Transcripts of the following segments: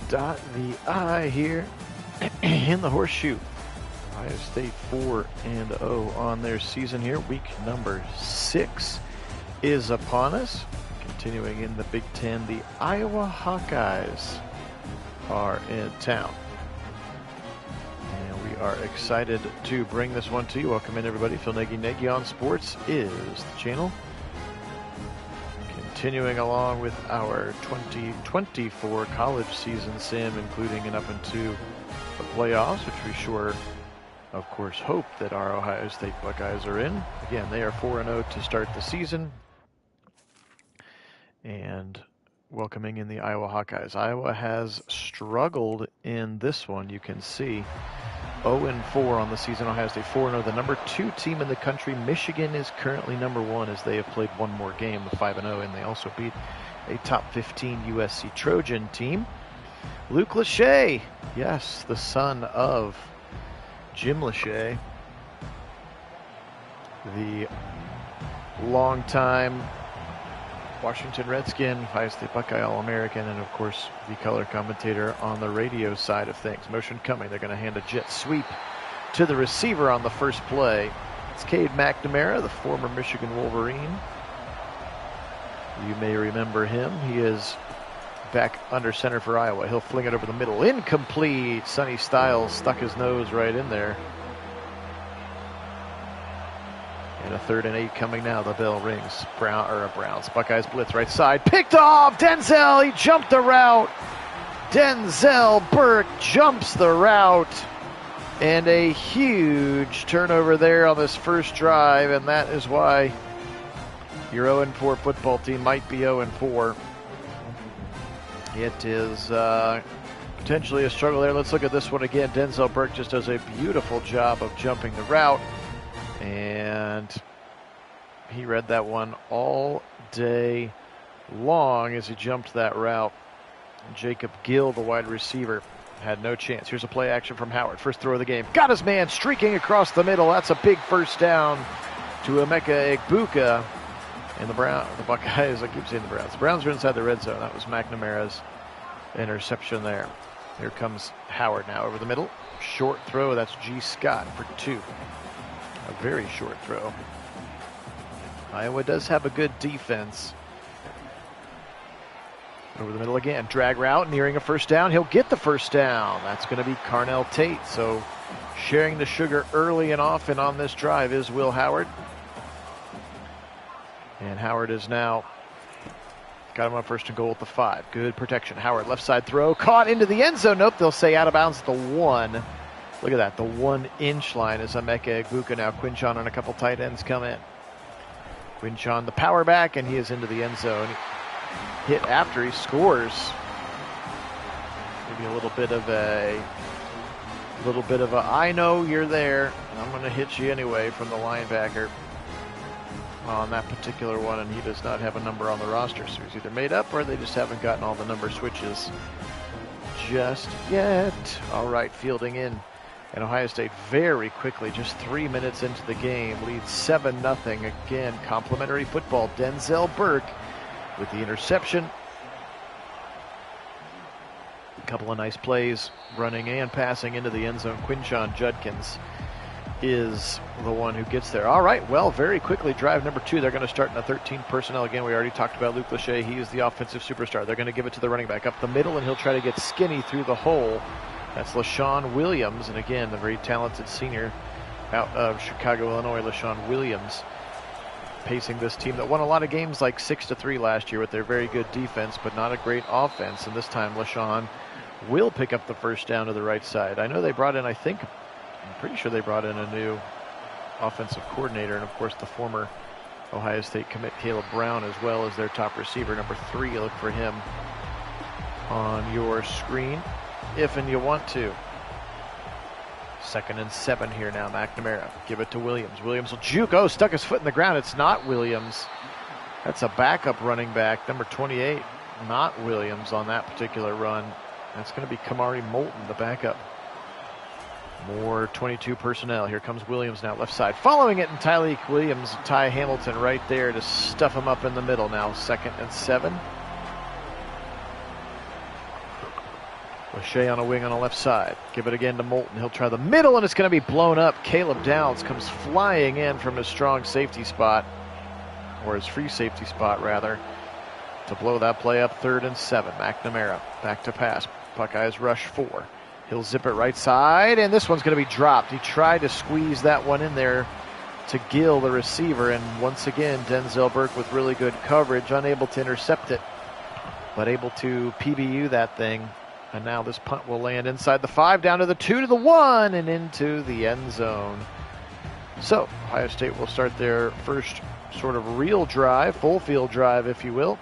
dot the I here in the horseshoe. Ohio State 4-0 on their season here. Week number 6 is upon us. Continuing in the Big Ten, the Iowa Hawkeyes are in town. And we are excited to bring this one to you. Welcome in, everybody. Phil Nagy on Sports is the channel. Continuing along with our 2024 college season sim, including and up into the playoffs, which we sure, of course, hope that our Ohio State Buckeyes are in. Again, they are 4-0 to start the season. And welcoming in the Iowa Hawkeyes. Iowa has struggled in this one, you can see. 0-4 on the season. Ohio State 4-0, the number 2 team in the country. Michigan is currently number 1 as they have played one more game with 5-0, and they also beat a top 15 USC Trojan team. Luke Lachey, yes, the son of Jim Lachey, the longtime Washington Redskin, Ohio State Buckeye All-American, and of course the color commentator on the radio side of things. Motion coming. They're going to hand a jet sweep to the receiver on the first play. It's Cade McNamara, the former Michigan Wolverine. You may remember him. He is back under center for Iowa. He'll fling it over the middle. Incomplete. Sonny Styles stuck his nose right in there. And a 3rd and 8 coming now. The bell rings. Browns. Buckeyes blitz right side. Picked off. Denzel. He jumped the route. Denzel Burke jumps the route. And a huge turnover there on this first drive. And that is why your 0-4 football team might be 0-4. It is potentially a struggle there. Let's look at this one again. Denzel Burke just does a beautiful job of jumping the route. And he read that one all day long as he jumped that route. Jacob Gill, the wide receiver, had no chance. Here's a play action from Howard. First throw of the game. Got his man streaking across the middle. That's a big first down to Emeka Egbuka. And the Buckeyes, I keep saying the Browns. The Browns are inside the red zone. That was McNamara's interception there. Here comes Howard now over the middle. Short throw. That's G. Scott for 2. A very short throw. Iowa does have a good defense. Over the middle again. Drag route, nearing a first down. He'll get the first down. That's going to be Carnell Tate. So sharing the sugar early and often on this drive is Will Howard. And Howard is now got him on 1st and goal at the 5. Good protection. Howard, left side throw. Caught into the end zone. Nope, they'll say out of bounds at the 1. Look at that, the 1-inch line as Emeka Egbuka. Now Quinchon and a couple tight ends come in. Quinchon the power back, and he is into the end zone. Hit after he scores. Maybe a little bit of a I know you're there, and I'm going to hit you anyway from the linebacker on that particular one, and he does not have a number on the roster, so he's either made up or they just haven't gotten all the number switches just yet. All right, fielding in. And Ohio State very quickly, just 3 minutes into the game, leads 7-0. Again, complimentary football. Denzel Burke with the interception. A couple of nice plays running and passing into the end zone. Quinchon Judkins is the one who gets there. All right, well, very quickly, drive number 2. They're going to start in a 13 personnel. Again, we already talked about Luke Lachey. He is the offensive superstar. They're going to give it to the running back up the middle, and he'll try to get skinny through the hole. That's LaShawn Williams, and again, the very talented senior out of Chicago, Illinois, LaShawn Williams, pacing this team that won a lot of games like 6-3 last year with their very good defense, but not a great offense. And this time, LaShawn will pick up the first down to the right side. I know they brought in, I'm pretty sure they brought in a new offensive coordinator, and of course, the former Ohio State commit Caleb Brown, as well as their top receiver, number 3. Look for him on your screen if and you want to. 2nd and 7 here now. McNamara, give it to Williams. Williams will juke. Oh, stuck his foot in the ground. It's not Williams. That's a backup running back, number 28. Not Williams on that particular run. That's going to be Kamari Moulton, the backup. More 22 personnel. Here comes Williams now, left side. Following it, and Tyleik Williams, Ty Hamilton right there to stuff him up in the middle. Now 2nd and 7. Lachey on a wing on the left side. Give it again to Moulton. He'll try the middle, and it's going to be blown up. Caleb Downs comes flying in from his strong safety spot, or his free safety spot, rather, to blow that play up. 3rd and 7. McNamara back to pass. Buckeyes rush 4. He'll zip it right side, and this one's going to be dropped. He tried to squeeze that one in there to Gill, the receiver, and once again, Denzel Burke with really good coverage, unable to intercept it, but able to PBU that thing. And now this punt will land inside the 5, down to the 2, to the 1, and into the end zone. So Ohio State will start their first sort of real drive, full field drive, if you will,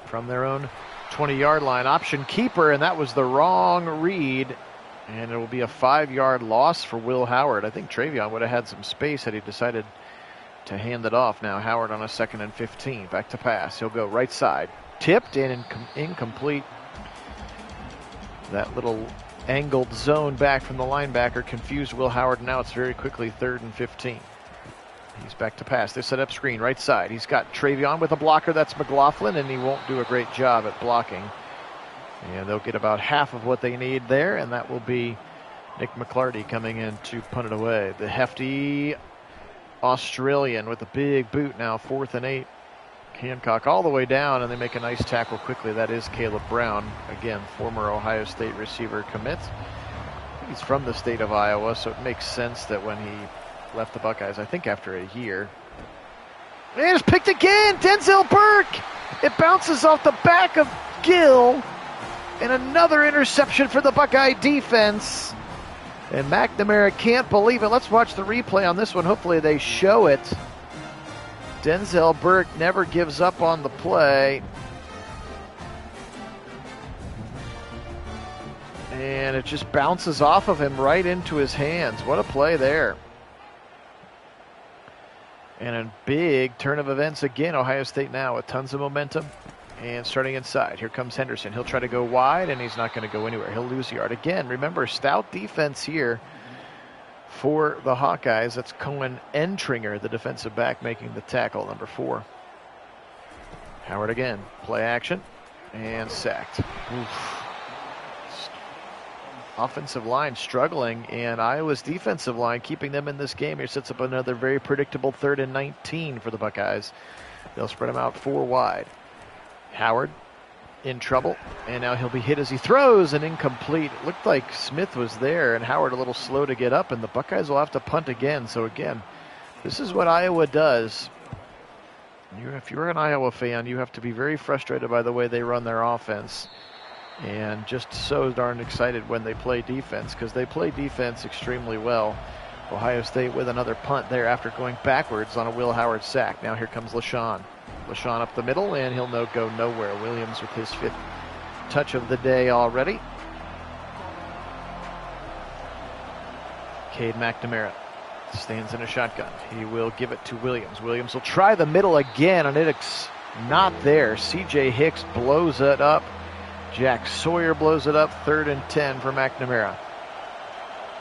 from their own 20-yard line. Option keeper, and that was the wrong read. And it will be a 5-yard loss for Will Howard. I think Travion would have had some space had he decided to hand it off. Now Howard on a 2nd and 15. Back to pass. He'll go right side. Tipped and incomplete. That little angled zone back from the linebacker confused Will Howard. Now it's very quickly 3rd and 15. He's back to pass. They set up screen right side. He's got Travion with a blocker. That's McLaughlin, and he won't do a great job at blocking. And they'll get about half of what they need there, and that will be Nick McClarty coming in to punt it away. The hefty Australian with a big boot now, 4th and 8. Hancock all the way down, and they make a nice tackle quickly. That is Caleb Brown, again, former Ohio State receiver commit. He's from the state of Iowa, so it makes sense that when he left the Buckeyes, I think after a year. And it's picked again, Denzel Burke! It bounces off the back of Gill, and another interception for the Buckeye defense. And McNamara can't believe it. Let's watch the replay on this one. Hopefully they show it. Denzel Burke never gives up on the play. And it just bounces off of him right into his hands. What a play there. And a big turn of events again. Ohio State now with tons of momentum. And starting inside, here comes Henderson. He'll try to go wide, and he's not going to go anywhere. He'll lose a yard. Again, remember, stout defense here for the Hawkeyes. That's Cohen Entringer, the defensive back, making the tackle, number 4. Howard again, play action, and sacked. Oof. Offensive line struggling, and Iowa's defensive line keeping them in this game. Here sets up another very predictable 3rd and 19 for the Buckeyes. They'll spread them out 4 wide. Howard in trouble, and now he'll be hit as he throws, and incomplete. It looked like Smith was there, and Howard a little slow to get up, and the Buckeyes will have to punt again. So again, this is what Iowa does. If you're an Iowa fan, you have to be very frustrated by the way they run their offense, and just so darn excited when they play defense, because they play defense extremely well. Ohio State with another punt there after going backwards on a Will Howard sack. Now here comes LaShawn. LaShawn up the middle, and he'll go nowhere. Williams with his 5th touch of the day already. Cade McNamara stands in a shotgun. He will give it to Williams. Williams will try the middle again, and it's not there. C.J. Hicks blows it up. Jack Sawyer blows it up. 3rd and 10 for McNamara.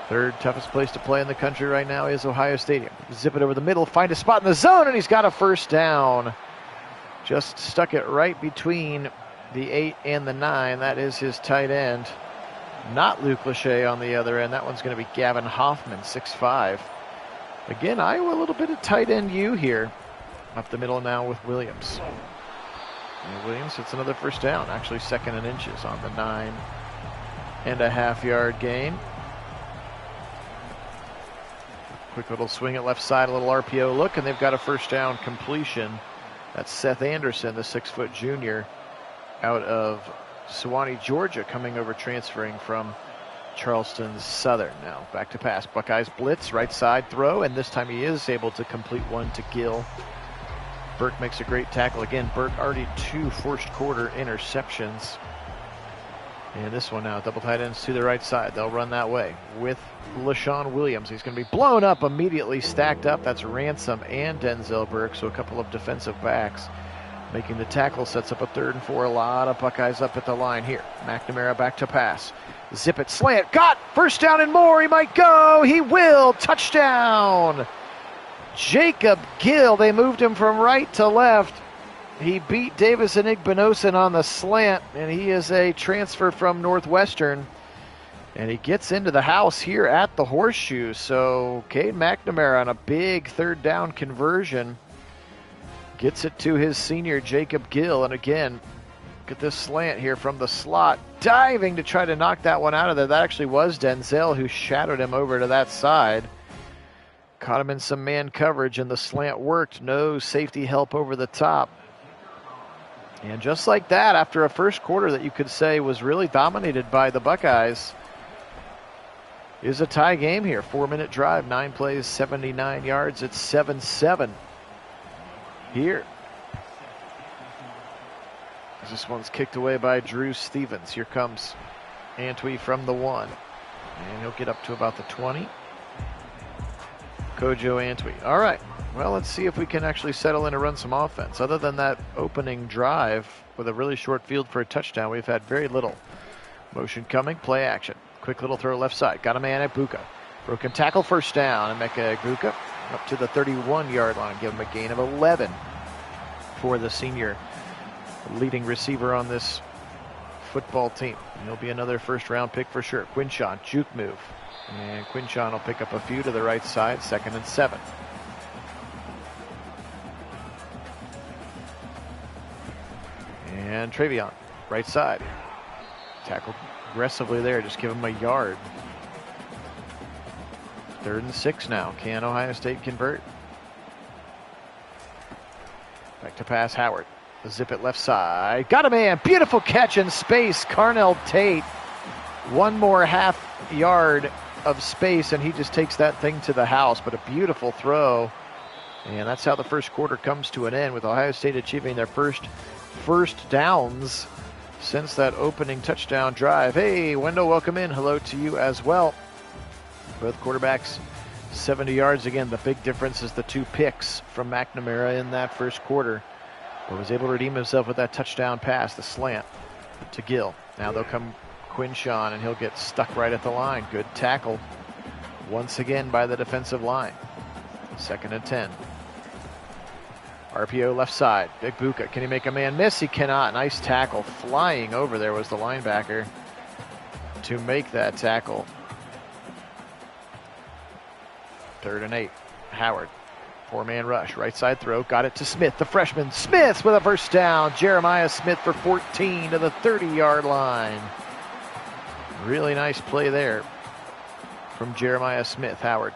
3rd toughest place to play in the country right now is Ohio Stadium. Zip it over the middle, find a spot in the zone, and he's got a 1st down. Just stuck it right between the 8 and the 9. That is his tight end. Not Luke Lachey on the other end. That one's going to be Gavin Hoffman, 6'5". Again, Iowa a little bit of tight end U here. Up the middle now with Williams. And Williams hits another 1st down. Actually 2nd and inches on the 9.5 yard gain. Quick little swing at left side, a little RPO look, and they've got a 1st down completion. That's Seth Anderson, the 6-foot junior out of Sewanee, Georgia, coming over transferring from Charleston Southern. Now back to pass. Buckeyes blitz, right side throw, and this time he is able to complete one to Gill. Burke makes a great tackle. Again, Burke already 2 first quarter interceptions. And this one now, double tight ends to the right side. They'll run that way with LaShawn Williams. He's going to be blown up, immediately stacked up. That's Ransom and Denzel Burke, so a couple of defensive backs making the tackle. Sets up a 3rd and 4. A lot of Buckeyes up at the line here. McNamara back to pass. Zip it, slant, got 1st down and more. He might go. He will. Touchdown. Jacob Gill. They moved him from right to left. He beat Davison Igbinosun on the slant, and he is a transfer from Northwestern. And he gets into the house here at the Horseshoe. So Cade McNamara on a big third down conversion gets it to his senior Jacob Gill. And again, look at this slant here from the slot, diving to try to knock that one out of there. That actually was Denzel who shadowed him over to that side. Caught him in some man coverage, and the slant worked. No safety help over the top. And just like that, after a first quarter that you could say was really dominated by the Buckeyes, is a tie game here. 4-minute drive, 9 plays, 79 yards. It's 7-7 here. This one's kicked away by Drew Stevens. Here comes Antwi from the 1. And he'll get up to about the 20. Kojo Antwi. All right. Well, let's see if we can actually settle in and run some offense. Other than that opening drive with a really short field for a touchdown, we've had very little. Motion coming, play action. Quick little throw left side. Got a man at Buka. Broken tackle, first down. And Emeka Buka up to the 31-yard line. Give him a gain of 11 for the senior leading receiver on this football team. He'll be another first-round pick for sure. Quinshon, juke move. And Quinshon will pick up a few to the right side, 2nd and 7. And Travion, right side. Tackle aggressively there, just give him a yard. 3rd and 6 now. Can Ohio State convert? Back to pass, Howard. Zip it left side. Got a man. Beautiful catch in space. Carnell Tate. One more half yard of space, and he just takes that thing to the house. But a beautiful throw. And that's how the first quarter comes to an end, with Ohio State achieving their first downs since that opening touchdown drive. Hey, Wendell, welcome in. Hello to you as well. Both quarterbacks 70 yards. Again, the big difference is the 2 picks from McNamara in that first quarter. But was able to redeem himself with that touchdown pass, the slant to Gill. Now they'll come Quinshon, and he'll get stuck right at the line. Good tackle once again by the defensive line. 2nd and 10. RPO left side. Big Buka. Can he make a man miss? He cannot. Nice tackle. Flying over there was the linebacker to make that tackle. 3rd and 8. Howard. 4-man rush. Right side throw. Got it to Smith, the freshman. Smith with a first down. Jeremiah Smith for 14 to the 30-yard line. Really nice play there from Jeremiah Smith. Howard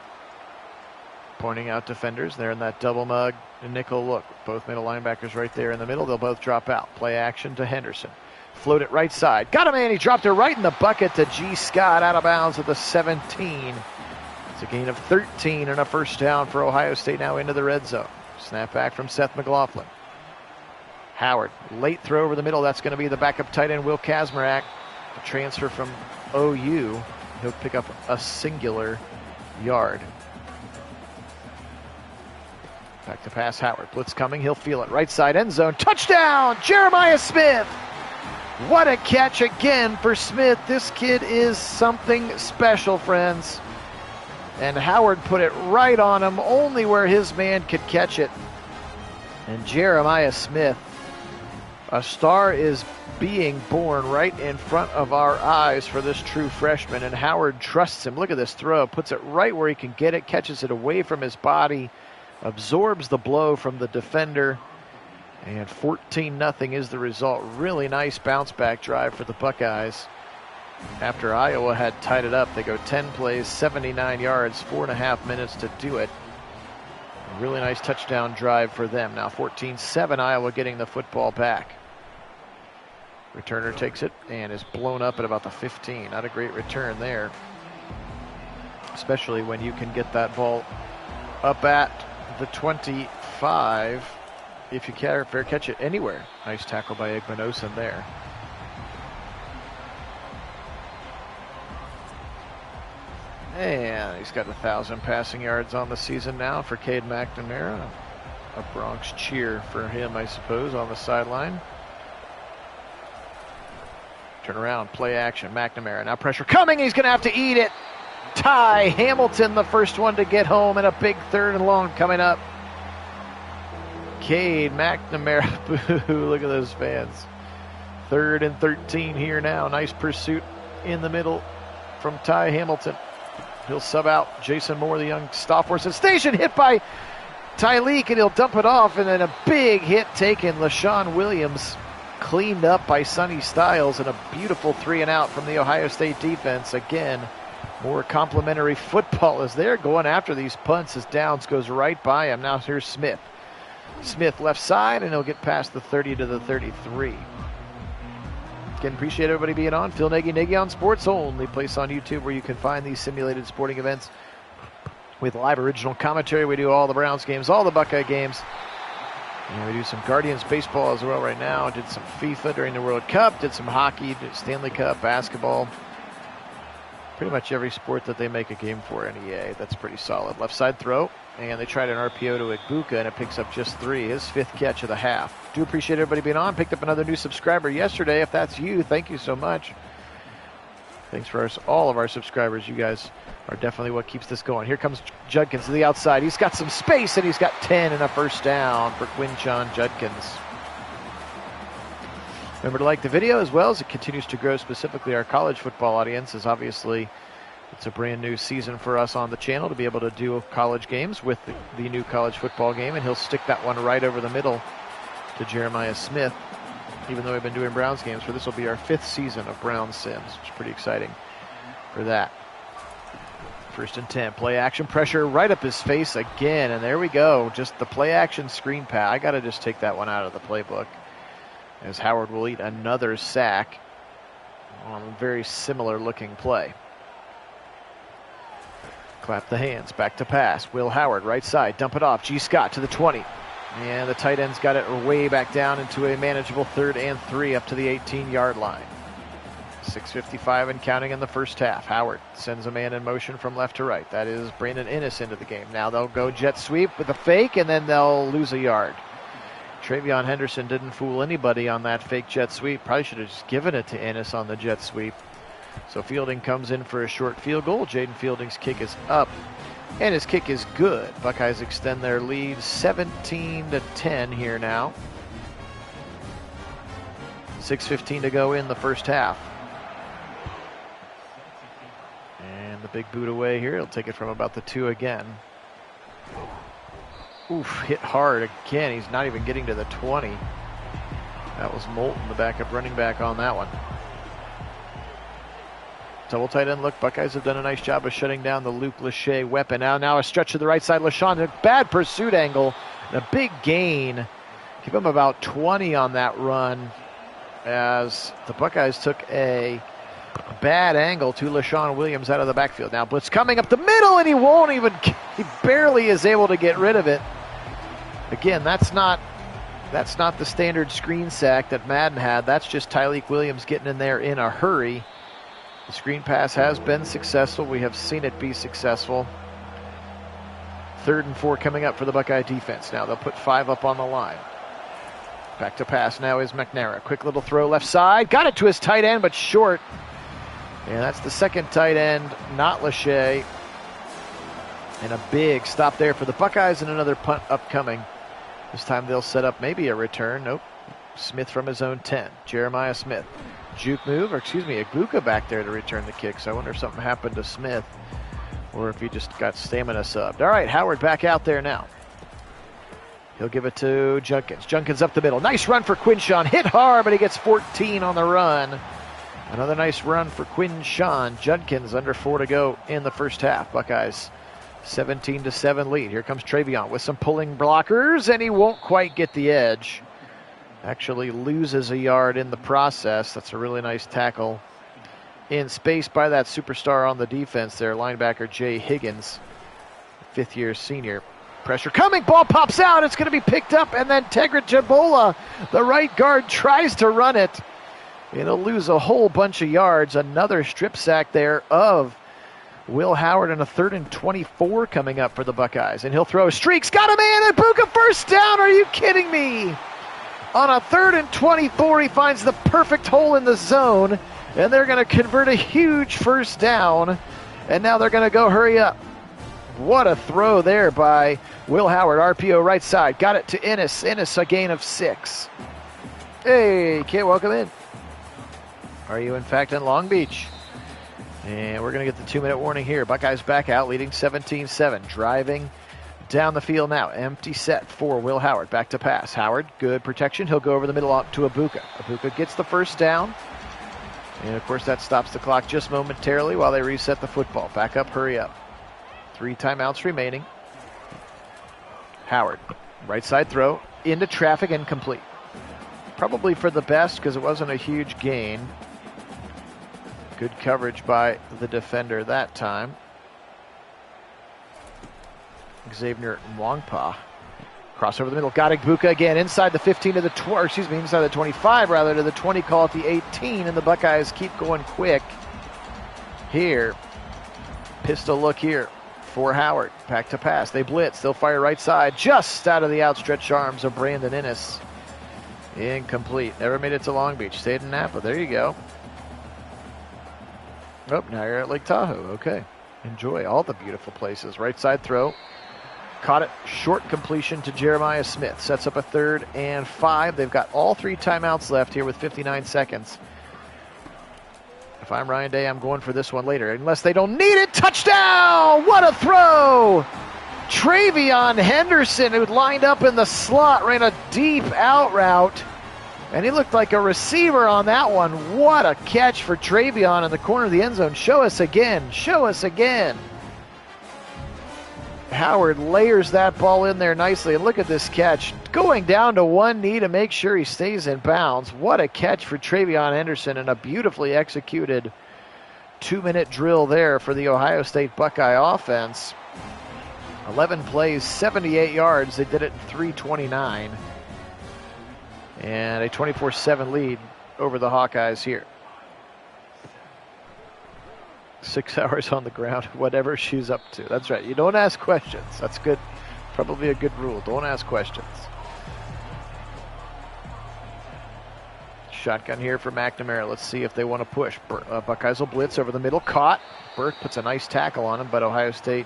pointing out defenders. They're in that double mug nickel look. Both middle linebackers right there in the middle. They'll both drop out. Play action to Henderson. Float it right side. Got a man. He dropped it right in the bucket to G. Scott, out of bounds at the 17. It's a gain of 13 and a first down for Ohio State, now into the red zone. Snap back from Seth McLaughlin. Howard, late throw over the middle. That's going to be the backup tight end, Will Kazmarek. A transfer from OU. He'll pick up a singular yard. Back to pass, Howard. Blitz coming. He'll feel it. Right side end zone. Touchdown! Jeremiah Smith! What a catch again for Smith. This kid is something special, friends. And Howard put it right on him, only where his man could catch it. And Jeremiah Smith, a star is being born right in front of our eyes for this true freshman. And Howard trusts him. Look at this throw. Puts it right where he can get it, catches it away from his body, absorbs the blow from the defender. And 14-0 is the result. Really nice bounce back drive for the Buckeyes. After Iowa had tied it up, they go 10 plays, 79 yards, 4.5 minutes to do it. A really nice touchdown drive for them. Now 14-7, Iowa getting the football back. Returner takes it and is blown up at about the 15. Not a great return there, especially when you can get that ball up at the 25 if you fair catch it anywhere. Nice tackle by Igbinosun there. And he's got 1,000 passing yards on the season now for Cade McNamara. A Bronx cheer for him, I suppose, on the sideline. Turn around, play action, McNamara. Now pressure coming, he's going to have to eat it. Ty Hamilton, the first one to get home, and a big 3rd and long coming up. Cade McNamara. Boo, look at those fans. 3rd and 13 here now. Nice pursuit in the middle from Ty Hamilton. He'll sub out Jason Moore, the young sophomore sensation, hit by Tyleek, and he'll dump it off, and then a big hit taken. LaShawn Williams cleaned up by Sonny Styles, and a beautiful 3-and-out from the Ohio State defense. Again, more complimentary football as they're going after these punts as Downs goes right by him. Now here's Smith. Smith left side, and he'll get past the 30 to the 33. Again, appreciate everybody being on. Phil Nagy on Sports, only place on YouTube where you can find these simulated sporting events with live original commentary. We do all the Browns games, all the Buckeye games. And we do some Guardians baseball as well right now. Did some FIFA during the World Cup, did some hockey, did Stanley Cup, basketball. Pretty much every sport that they make a game for in EA. That's pretty solid. Left side throw, and they tried an RPO to Igbuka, and it picks up just 3. His 5th catch of the half. Do appreciate everybody being on. Picked up another new subscriber yesterday. If that's you, thank you so much. Thanks for all of our subscribers. You guys are definitely what keeps this going. Here comes Judkins to the outside. He's got some space, and he's got 10 and a first down for Quinshon Judkins. Remember to like the video as well as it continues to grow, specifically our college football audience, as obviously it's a brand new season for us on the channel to be able to do college games with the new college football game, and he'll stick that one right over the middle to Jeremiah Smith, even though we've been doing Browns games. For this will be our 5th season of Browns Sims, which is pretty exciting for that. 1st and 10, play action pressure right up his face again, and there we go. Just the play action screen pass. I got to just take that one out of the playbook, as Howard will eat another sack on a very similar looking play. Clap the hands, back to pass. Will Howard, right side, dump it off. G. Scott to the 20. And the tight end's got it way back down into a manageable 3rd and 3 up to the 18-yard line. 6:55 and counting in the first half. Howard sends a man in motion from left to right. That is Brandon Innes into the game. Now they'll go jet sweep with a fake, and then they'll lose a yard. Travion Henderson didn't fool anybody on that fake jet sweep. Probably should have just given it to Innes on the jet sweep. So Fielding comes in for a short field goal. Jaden Fielding's kick is up, and his kick is good. Buckeyes extend their lead 17-10 here now. 6:15 to go in the first half. And the big boot away here. He'll take it from about the 2 again. Oof, hit hard again. He's not even getting to the 20. That was Moulton, the backup running back on that one. Double tight end look. Buckeyes have done a nice job of shutting down the Luke Lachey weapon. Now a stretch to the right side. LaShawn, a bad pursuit angle and a big gain. Give him about 20 on that run, as the Buckeyes took a bad angle to LaShawn Williams out of the backfield. Now blitz coming up the middle, and he barely is able to get rid of it. Again, that's not the standard screen sack that Madden had. That's just Tyleek Williams getting in there in a hurry. The screen pass has been successful. We have seen it be successful. 3rd and 4 coming up for the Buckeye defense. Now they'll put 5 up on the line. Back to pass now is McNamara. Quick little throw left side. Got it to his tight end, but short. And that's the second tight end, not Lachey. And a big stop there for the Buckeyes, and another punt upcoming. This time they'll set up maybe a return. Nope. Smith from his own 10. Jeremiah Smith. Juke move, or excuse me, Igbuka back there to return the kick. So I wonder if something happened to Smith, or if he just got stamina subbed. All right, Howard back out there now. He'll give it to Judkins. Judkins up the middle. Nice run for Quinshon. Hit hard, but he gets 14 on the run. Another nice run for Quinshon. Judkins under 4 to go in the first half. Buckeyes 17-7 lead. Here comes Travion with some pulling blockers, and he won't quite get the edge. Actually loses a yard in the process. That's a really nice tackle in space by that superstar on the defense there, linebacker Jay Higgins, 5th-year senior. Pressure coming, ball pops out, it's going to be picked up, and then Tegrit Jabola, the right guard, tries to run it. It'll lose a whole bunch of yards. Another strip sack there of Will Howard, and a 3rd and 24 coming up for the Buckeyes. And he'll throw streaks, got a man, and Igbuka first down, are you kidding me? On a 3rd and 24, he finds the perfect hole in the zone, and they're going to convert a huge first down, and now they're going to go hurry up. What a throw there by Will Howard. RPO right side. Got it to Ennis. Ennis a gain of 6. Hey, Kit, welcome in. Are you in fact in Long Beach? And we're going to get the 2-minute warning here. Buckeyes back out, leading 17-7. Driving down the field now. Empty set for Will Howard. Back to pass. Howard, good protection. He'll go over the middle up to Abuka. Abuka gets the first down. And, of course, that stops the clock just momentarily while they reset the football. Back up, hurry up. 3 timeouts remaining. Howard, right side throw, into traffic, incomplete. Probably for the best because it wasn't a huge gain. Good coverage by the defender that time. Xavier Mwangpa. Cross over the middle. Got Abuka again inside the 15 to the inside the 25 rather to the 20. Call at the 18, and the Buckeyes keep going quick here. Pistol look here for Howard. Back to pass. They blitz. They'll fire right side. Just out of the outstretched arms of Brandon Ennis. Incomplete. Never made it to Long Beach. Stayed in Napa. There you go. Oh, now you're at Lake Tahoe. Okay. Enjoy all the beautiful places. Right side throw. Caught it. Short completion to Jeremiah Smith. Sets up a 3rd and 5. They've got all 3 timeouts left here with 59 seconds. If I'm Ryan Day, I'm going for this one later. Unless they don't need it. Touchdown! What a throw! Travion Henderson, who lined up in the slot, ran a deep out route. And he looked like a receiver on that one. What a catch for Travion in the corner of the end zone. Show us again. Show us again. Howard layers that ball in there nicely. And look at this catch. Going down to one knee to make sure he stays in bounds. What a catch for Travion Henderson and a beautifully executed 2-minute drill there for the Ohio State Buckeye offense. 11 plays, 78 yards. They did it in 3:29. And a 24-7 lead over the Hawkeyes here. 6 hours on the ground, whatever she's up to. That's right. You don't ask questions. That's good. Probably a good rule. Don't ask questions. Shotgun here for McNamara. Let's see if they want to push. Buckeyes will blitz over the middle. Caught. Burke puts a nice tackle on him, but Ohio State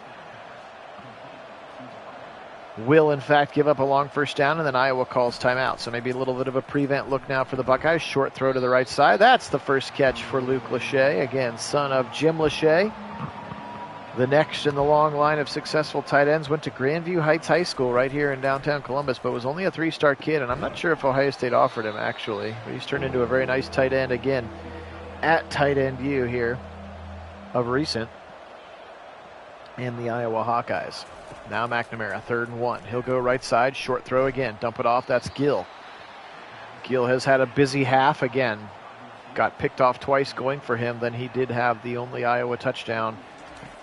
will, in fact, give up a long first down, and then Iowa calls timeout. So maybe a little bit of a prevent look now for the Buckeyes. Short throw to the right side. That's the first catch for Luke Lachey, again, son of Jim Lachey. The next in the long line of successful tight ends went to Grandview Heights High School right here in downtown Columbus, but was only a 3-star kid, and I'm not sure if Ohio State offered him, actually. But he's turned into a very nice tight end again at tight end view here of recent in the Iowa Hawkeyes. Now McNamara, 3rd and 1. He'll go right side, short throw again. Dump it off, that's Gill. Gill has had a busy half again. Got picked off twice going for him, then he did have the only Iowa touchdown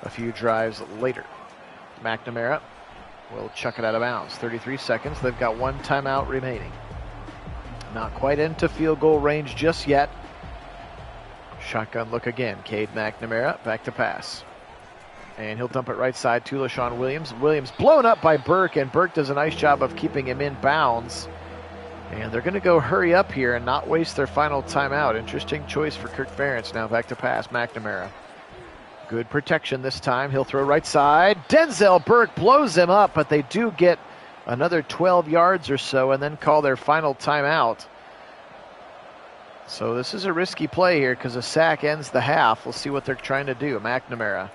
a few drives later. McNamara will chuck it out of bounds. 33 seconds, they've got 1 timeout remaining. Not quite into field goal range just yet. Shotgun look again. Cade McNamara, back to pass. And he'll dump it right side to LaShawn Williams. Williams blown up by Burke, and Burke does a nice job of keeping him in bounds. And they're going to go hurry up here and not waste their final timeout. Interesting choice for Kirk Ferentz. Now back to pass, McNamara. Good protection this time. He'll throw right side. Denzel Burke blows him up, but they do get another 12 yards or so and then call their final timeout. So this is a risky play here because a sack ends the half. We'll see what they're trying to do. McNamara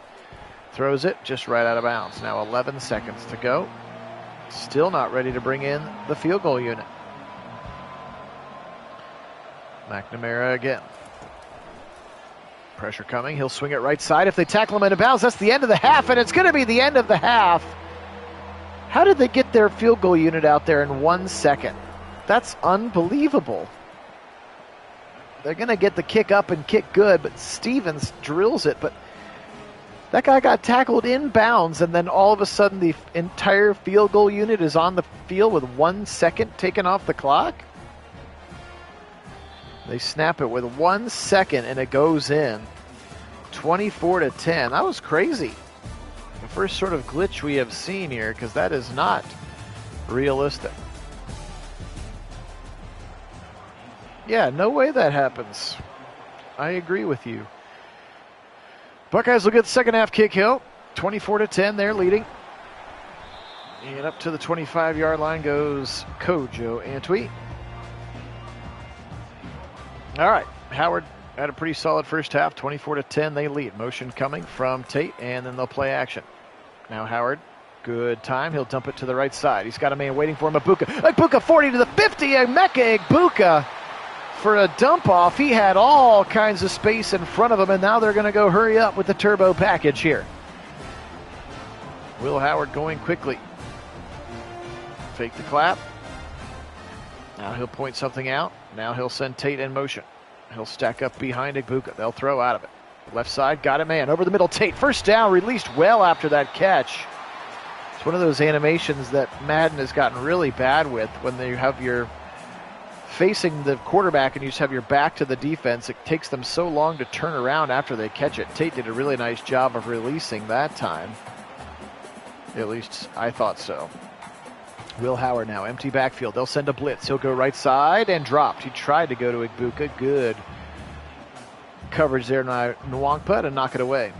throws it just right out of bounds. Now 11 seconds to go. Still not ready to bring in the field goal unit. McNamara again. Pressure coming. He'll swing it right side. If they tackle him into bounds, that's the end of the half, and it's going to be the end of the half. How did they get their field goal unit out there in 1 second? That's unbelievable. They're going to get the kick up and kick good, but Stevens drills it, but that guy got tackled in bounds, and then all of a sudden the entire field goal unit is on the field with 1 second taken off the clock. They snap it with 1 second, and it goes in. 24-10. That was crazy. The first sort of glitch we have seen here, because that is not realistic. Yeah, no way that happens. I agree with you. Buckeyes will get the second half kick, Hill. 24-10, they're leading. And up to the 25-yard line goes Kojo Antwi. All right, Howard had a pretty solid first half, 24-10, they lead. Motion coming from Tate, and then they'll play action. Now Howard, good time, he'll dump it to the right side. He's got a man waiting for him, Agbuka 40 to the 50, Emeka Agbuka for a dump off. He had all kinds of space in front of him, and now they're going to go hurry up with the turbo package here. Will Howard going quickly. Fake the clap. Now he'll point something out. Now he'll send Tate in motion. He'll stack up behind Agbuka. They'll throw out of it. Left side, got a man. Over the middle, Tate. First down, released well after that catch. It's one of those animations that Madden has gotten really bad with when you have your facing the quarterback and you just have your back to the defense. It takes them so long to turn around after they catch it. Tate did a really nice job of releasing that time. At least I thought so. Will Howard now, empty backfield. They'll send a blitz. He'll go right side and dropped. He tried to go to Agbuka. Good coverage there, Nwangpa, to knock it away.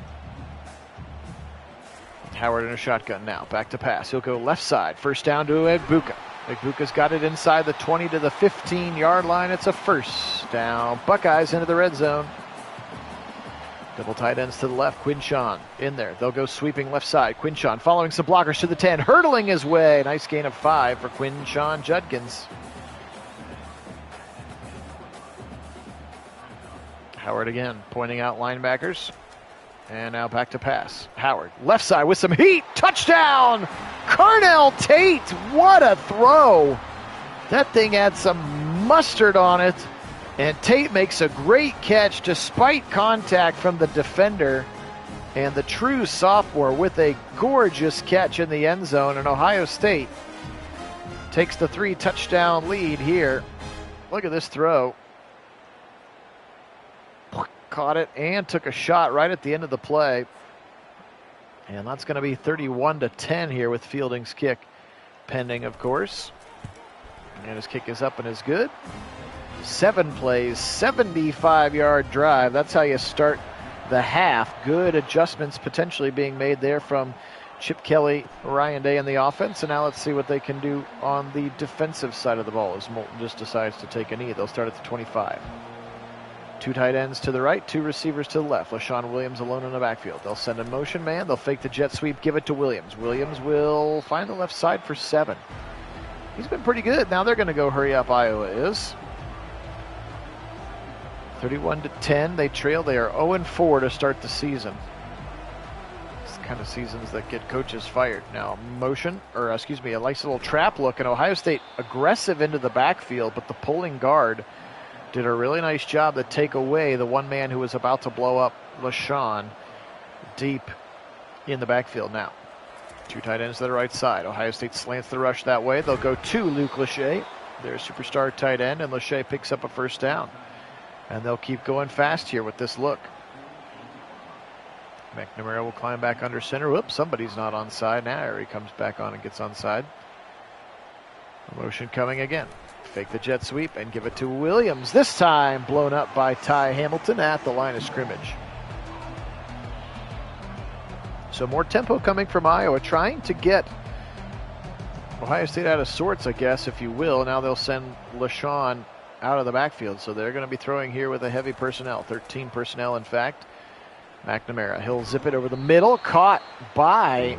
Howard in a shotgun now. Back to pass. He'll go left side. First down to Agbuka. Agbuka's got it inside the 20 to the 15-yard line. It's a first down. Buckeyes into the red zone. Double tight ends to the left. Quinshon in there. They'll go sweeping left side. Quinshon following some blockers to the 10. Hurdling his way. Nice gain of 5 for Quinshon Judkins. Howard again pointing out linebackers. And now back to pass. Howard left side with some heat. Touchdown! Carnell Tate. What a throw. That thing had some mustard on it. And Tate makes a great catch despite contact from the defender. And the true sophomore with a gorgeous catch in the end zone. And Ohio State takes the 3-touchdown lead here. Look at this throw. Caught it and took a shot right at the end of the play. And that's going to be 31-10 here with Fielding's kick pending, of course. And his kick is up and is good. 7 plays, 75-yard drive. That's how you start the half. Good adjustments potentially being made there from Chip Kelly, Ryan Day in the offense. And now let's see what they can do on the defensive side of the ball as Moulton just decides to take a knee. They'll start at the 25. 2 tight ends to the right, 2 receivers to the left. LaShawn Williams alone in the backfield. They'll send a motion man. They'll fake the jet sweep, give it to Williams. Williams will find the left side for 7. He's been pretty good. Now they're going to go hurry up, Iowa is. 31-10, they trail. They are 0-4 to start the season. It's the kind of seasons that get coaches fired. Now a nice little trap look. And Ohio State aggressive into the backfield, but the pulling guard did a really nice job to take away the one man who was about to blow up LaShawn deep in the backfield now. 2 tight ends to the right side. Ohio State slants the rush that way. They'll go to Luke Lachey, their superstar tight end, and Lachey picks up a first down. And they'll keep going fast here with this look. McNamara will climb back under center. Whoops, somebody's not onside. Now he comes back on and gets onside. Motion coming again. Fake the jet sweep and give it to Williams. This time blown up by Ty Hamilton at the line of scrimmage. So more tempo coming from Iowa, trying to get Ohio State out of sorts, I guess, if you will. Now they'll send LaShawn out of the backfield. So they're going to be throwing here with a heavy personnel, 13 personnel in fact. McNamara, he'll zip it over the middle, caught by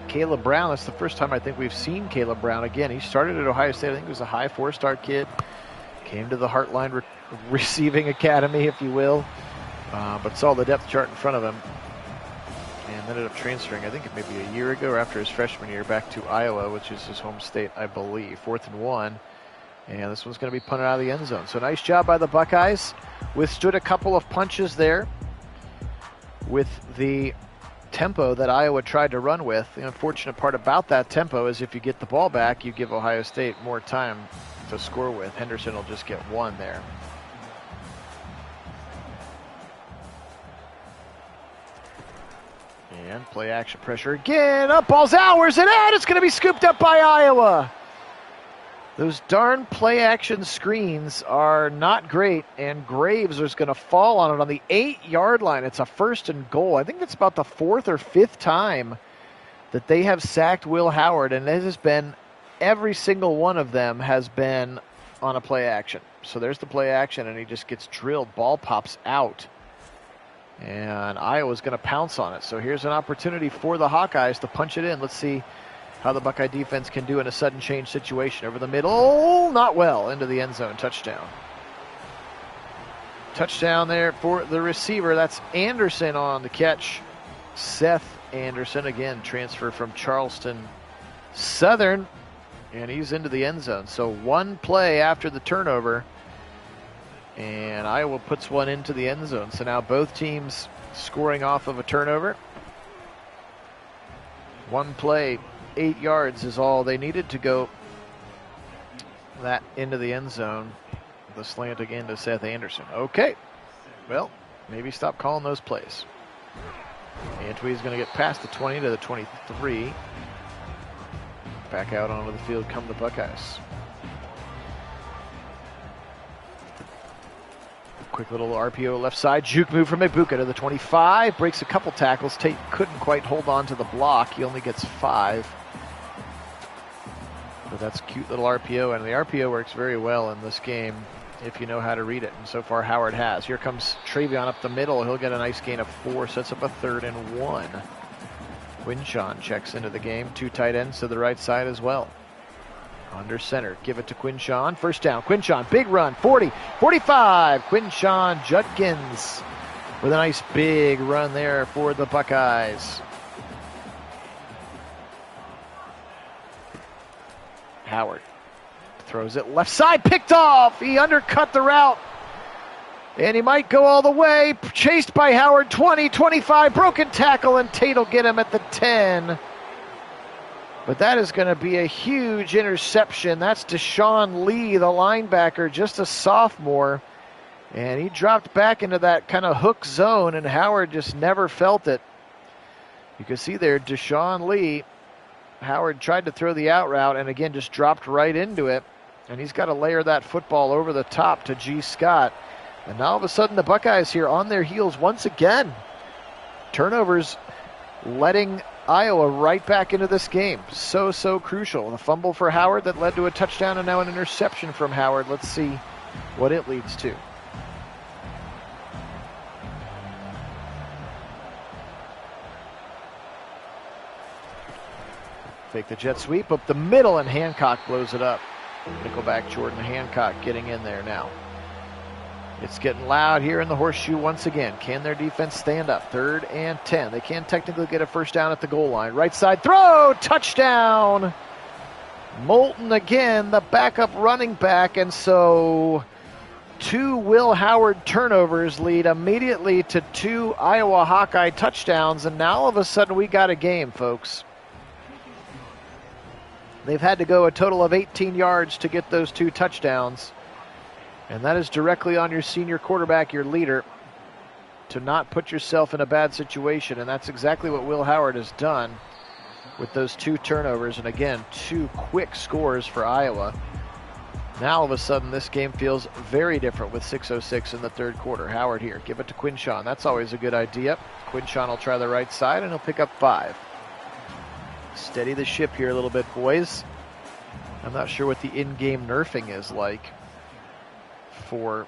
Caleb Brown. That's the first time I think we've seen Caleb Brown again. He started at Ohio State. I think he was a high 4-star kid. Came to the Heartline Receiving Academy, if you will. But saw the depth chart in front of him. And ended up transferring, I think maybe a year ago or after his freshman year, back to Iowa, which is his home state, I believe. 4th and 1. And this one's going to be punted out of the end zone. So nice job by the Buckeyes. Withstood a couple of punches there with the tempo that Iowa tried to run with. The unfortunate part about that tempo is if you get the ball back, you give Ohio State more time to score with. Henderson will just get 1 there. And play action pressure again. Up, ball's out. Where's it at? It's going to be scooped up by Iowa. Those darn play-action screens are not great, and Graves is going to fall on it on the 8-yard line. It's a 1st and goal. I think it's about the 4th or 5th time that they have sacked Will Howard, and it has been every single one of them has been on a play-action. So there's the play-action, and he just gets drilled. Ball pops out, and Iowa's going to pounce on it. So here's an opportunity for the Hawkeyes to punch it in. Let's see how the Buckeye defense can do in a sudden change situation. Over the middle, not well, into the end zone, touchdown. Touchdown there for the receiver. That's Anderson on the catch. Seth Anderson, again, transfer from Charleston Southern, and he's into the end zone. So one play after the turnover, and Iowa puts one into the end zone. So now both teams scoring off of a turnover. One play, 8 yards is all they needed to go that into the end zone. The slant again to Seth Anderson. Okay, well, maybe stop calling those plays. Antwi's going to get past the 20 to the 23. Back out onto the field come the Buckeyes. Quick little RPO left side. Juke move from Ibuka to the 25. Breaks a couple tackles. Tate couldn't quite hold on to the block. He only gets 5. But that's a cute little RPO, and the RPO works very well in this game if you know how to read it, and so far Howard has. Here comes Travion up the middle. He'll get a nice gain of 4, sets up a 3rd and 1. Quinshawn checks into the game. 2 tight ends to the right side as well. Under center, give it to Quinshawn. First down, Quinshawn, big run, 40, 45. Quinshawn Judkins with a nice big run there for the Buckeyes. Howard throws it left side, picked off. He undercut the route, and he might go all the way. Chased by Howard, 20, 25, broken tackle, and Tate will get him at the 10. But that is going to be a huge interception. That's Deshaun Lee, the linebacker, just a sophomore. And he dropped back into that kind of hook zone, and Howard just never felt it. You can see there, Deshaun Lee. Howard tried to throw the out route and again just dropped right into it. And he's got to layer that football over the top to G. Scott. And now all of a sudden the Buckeyes here on their heels once again. Turnovers letting Iowa right back into this game. So crucial. The fumble for Howard that led to a touchdown and now an interception from Howard. Let's see what it leads to. Take the jet sweep up the middle, and Hancock blows it up. Nickelback Jordan Hancock getting in there now. It's getting loud here in the horseshoe once again. Can their defense stand up? 3rd and 10. They can technically get a first down at the goal line. Right side throw, touchdown. Moulton again, the backup running back, and so 2 Will Howard turnovers lead immediately to 2 Iowa Hawkeye touchdowns, and now all of a sudden we got a game, folks. They've had to go a total of 18 yards to get those 2 touchdowns. And that is directly on your senior quarterback, your leader, to not put yourself in a bad situation. And that's exactly what Will Howard has done with those 2 turnovers. And again, 2 quick scores for Iowa. Now all of a sudden this game feels very different with 6:06 in the 3rd quarter. Howard here, give it to Quinshawn. That's always a good idea. Quinshawn will try the right side and he'll pick up 5. Steady the ship here a little bit, boys. I'm not sure what the in-game nerfing is like for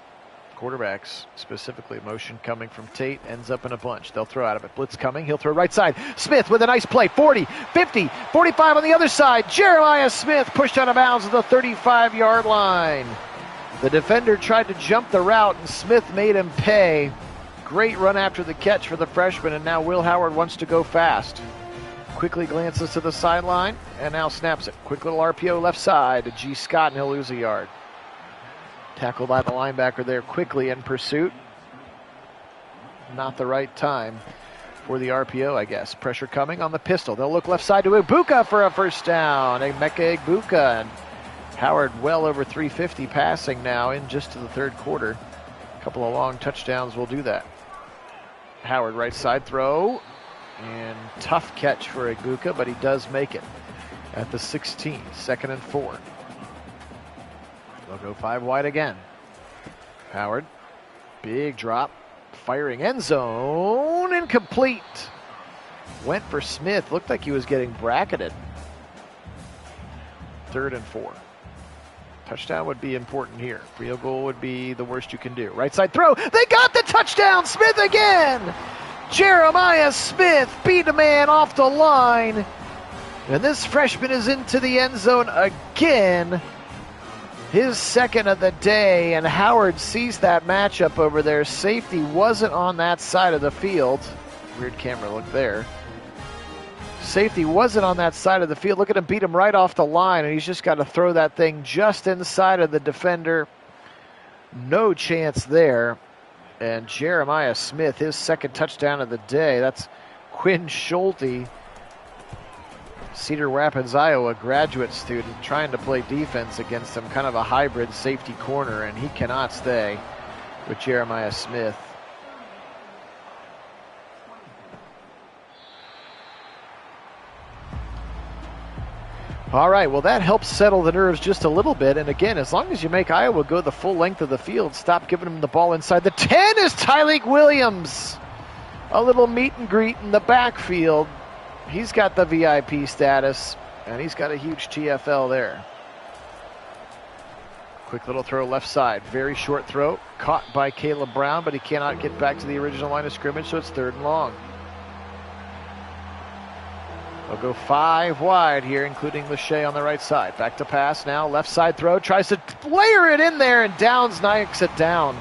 quarterbacks, specifically. Motion coming from Tate, ends up in a bunch. They'll throw out of it. Blitz coming. He'll throw right side. Smith with a nice play. 40, 50, 45 on the other side. Jeremiah Smith pushed out of bounds at the 35-yard line. The defender tried to jump the route, and Smith made him pay. Great run after the catch for the freshman, and now Will Howard wants to go fast. Quickly glances to the sideline and now snaps it. Quick little RPO left side to G. Scott, and he'll lose a yard. Tackled by the linebacker there quickly in pursuit. Not the right time for the RPO, I guess. Pressure coming on the pistol. They'll look left side to Ibuka for a first down. Emeka Ibuka. And Howard well over 350 passing now in just to the 3rd quarter. A couple of long touchdowns will do that. Howard right side throw. And tough catch for Ibuka, but he does make it at the 16, 2nd and 4. They'll go 5 wide again. Howard, big drop, firing end zone, incomplete. Went for Smith, looked like he was getting bracketed. 3rd and 4. Touchdown would be important here. Field goal would be the worst you can do. Right side throw, they got the touchdown, Smith again! Jeremiah Smith beat a man off the line, and this freshman is into the end zone again. His 2nd of the day, and Howard sees that matchup over there. Safety wasn't on that side of the field. Weird camera look there. Safety wasn't on that side of the field. Look at him beat him right off the line, and he's just got to throw that thing just inside of the defender. No chance there. And Jeremiah Smith, his 2nd touchdown of the day. That's Quinn Schulte, Cedar Rapids, Iowa graduate student, trying to play defense against him, kind of a hybrid safety corner, and he cannot stay with Jeremiah Smith. All right, well, that helps settle the nerves just a little bit. And again, as long as you make Iowa go the full length of the field, stop giving them the ball inside the 10 is Tyleek Williams. A little meet and greet in the backfield. He's got the VIP status, and he's got a huge TFL there. Quick little throw left side. Very short throw. Caught by Caleb Brown, but he cannot get back to the original line of scrimmage, so it's 3rd and long. They'll go 5 wide here, including Lachey on the right side. Back to pass now. Left side throw. Tries to layer it in there, and Downs knocks it down.